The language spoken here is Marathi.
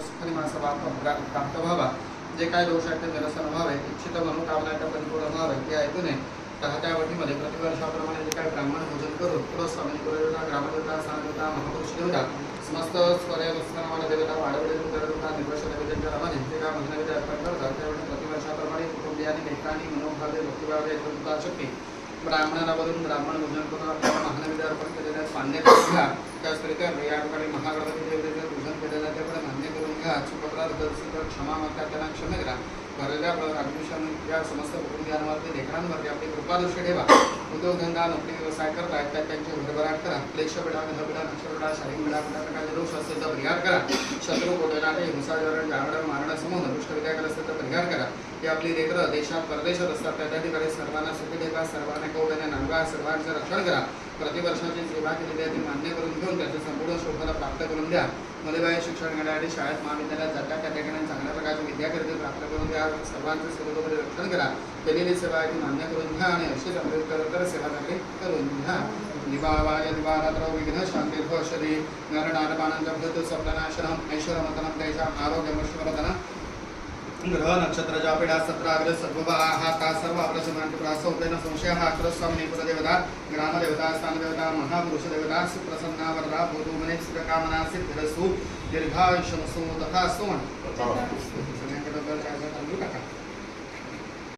सुखनिवासवा प्राप्त व्हावा, जे काय दोष आहेत ते निरसन व्हावे, इच्छित मनोकामना त्या परिपूर्ण व्हावे या हेतूने त्या वटीमध्ये प्रतिवर्षाप्रमाणे जे काय ब्राह्मण भोजन करून पुरुष स्वामी कुलदेवता, ग्रामदेवता, स्थानदेवता, महापुरुष देवता, समस्त स्वयंस्थानवाला देवता, वाडवडे देवता, निर्वश देवतांच्या नावाने जे काय भजनविधी अर्पण करतात त्यावेळी प्रतिवर्षाप्रमाणे कुटुंबियांनी मित्रांनी मनोभावे भक्तिभावे एकता शक्ती ब्राह्मणाला बोलून ब्राह्मण भोजन करून आपल्याला महानविधी अर्पण केलेल्या मान्य करून घ्या. त्याचप्रकारे या ठिकाणी महागणपती देवतेचे पूजन केलेलं ते पण मान्य करून घ्या. चुकपत्रात क्षमा मागता त्यांना क्षमे करा. भरलेल्या अग्निशन या समस्त कुटुंबियांवरती लेकरांवरती आपली कृपादृष्टी ठेवा. उद्योगधंदा नोकरी व्यवसाय करतायत त्यात त्यांची भरभराट करा. क्लेशपिडा विधपिडा नक्षपिडा शारीरिक प्रकारचे दोष असतील तर परिहार करा. शत्रू कोटेनाटे हिंसाचरण जागरण मारण समूह दुष्ट विद्याकर असतील तर परिहार करा. ही आपली लेकरं देशात परदेशात असतात त्या ठिकाणी सर्वांना सुखी ठेवा, सर्वांना कौड्याने नांदवा, सर्वांचं रक्षण करा. प्रतिवर्षाची सेवा केलेली आहे ती मान्य करून घेऊन त्याचं संपूर्ण शोभाला प्राप्त करून द्या. मुलेबाई शिक्षण घेण्यासाठी शाळेत महाविद्यालयात जातात त्या ठिकाणी चांगल्या प्रकारची विद्याकरिता प्राप्त करून द्या. सर्वांचं सर्वतोपरी रक्षण करा. केलेली सेवा आहे ती मान्य करून घ्या आणि अशीच अमृतकर सेवा चांगली करून घ्या. दिवावाय दिवारात्र विघ्न शांती भवशरी नरनारपाणांच्या भूत सप्तनाशनम ऐश्वरमतनम तेजा आरोग्यमश्वरतन ग्रह नक्षत्र जापिडा सत्राग्र सद्भुवाहा ता सर्व अप्रसमांत प्रासौतेन संशयः अक्रस्वामिनी कुलदेवता ग्रामदेवता स्थानदेवता महापुरुष देवता सुप्रसन्ना वरदा भूतुमने सुखकामना सिद्धिरस्तु दीर्घायुष्यमस्तु तथा स्तु.